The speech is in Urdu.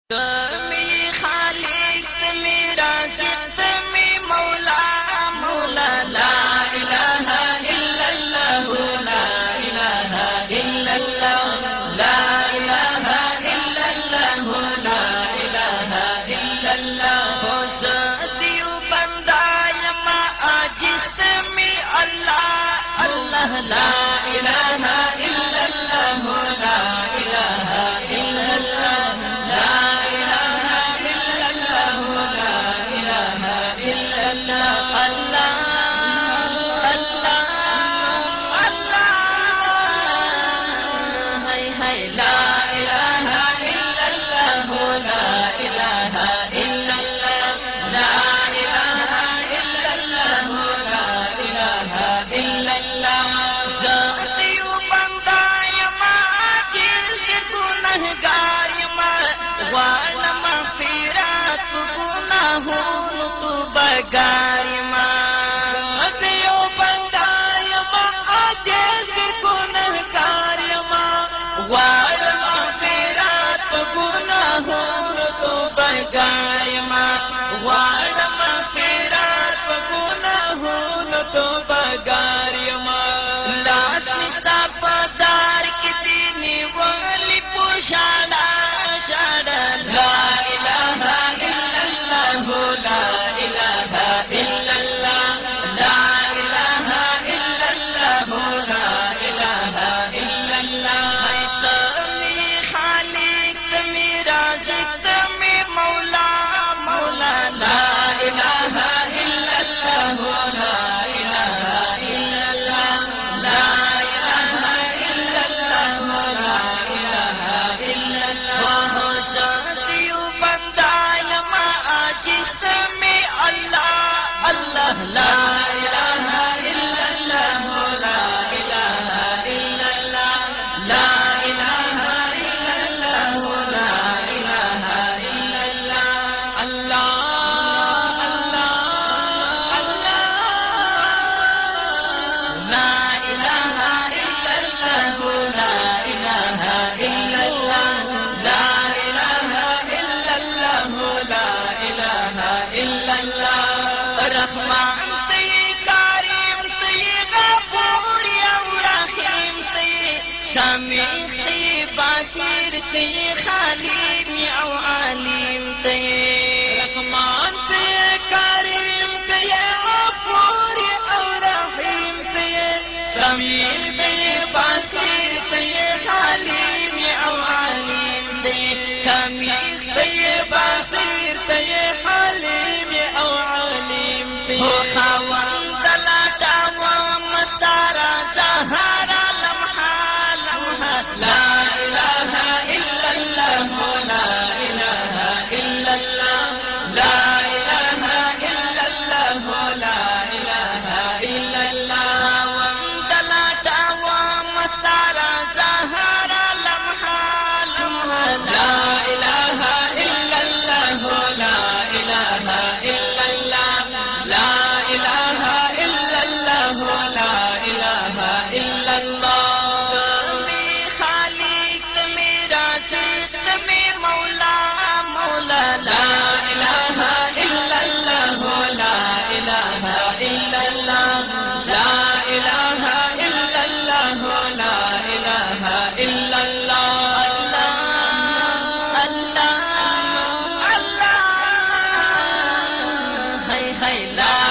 تمہیں خالق تمہیں رازق تمہیں مولا مولا لا الہ الا اللہ لا الہ الا اللہ لا الہ الا اللہ لا الہ الا اللہ ہو سدیو بندہ یما عاجز تمہیں اللہ اللہ لا الہ الا اللہ لا الہ الا اللہ گاری ماں دیو بندائی ماں آجیز گناہ کاری ماں وار ماں میرا تو گناہوں تو بگاری ماں وار ماں میرا تو گناہوں تو بگاری ماں لاس مستا پدار کی دینی والی پوشالا شالا لا الہ الا اللہ لا رحمان تے کریم تے غفور یا رحیم تے سمیع تے بصیر تے حلیم یا علیم تے رحمان تے کریم تے غفور یا رحیم تے سمیع تے بصیر تے حلیم یا علیم تے سمیع تے بصیر تے حلیم یا ہو خاون دلاتا و مستارا زہارا لمحہ لمحہ لا الہ الا اللہ لا الہ الا اللہ لا الہ الا اللہ لا الہ الا اللہ خاون دلاتا و مستارا زہارا لمحہ لمحہ لا الہ الا اللہ لا الہ الا اللہ لا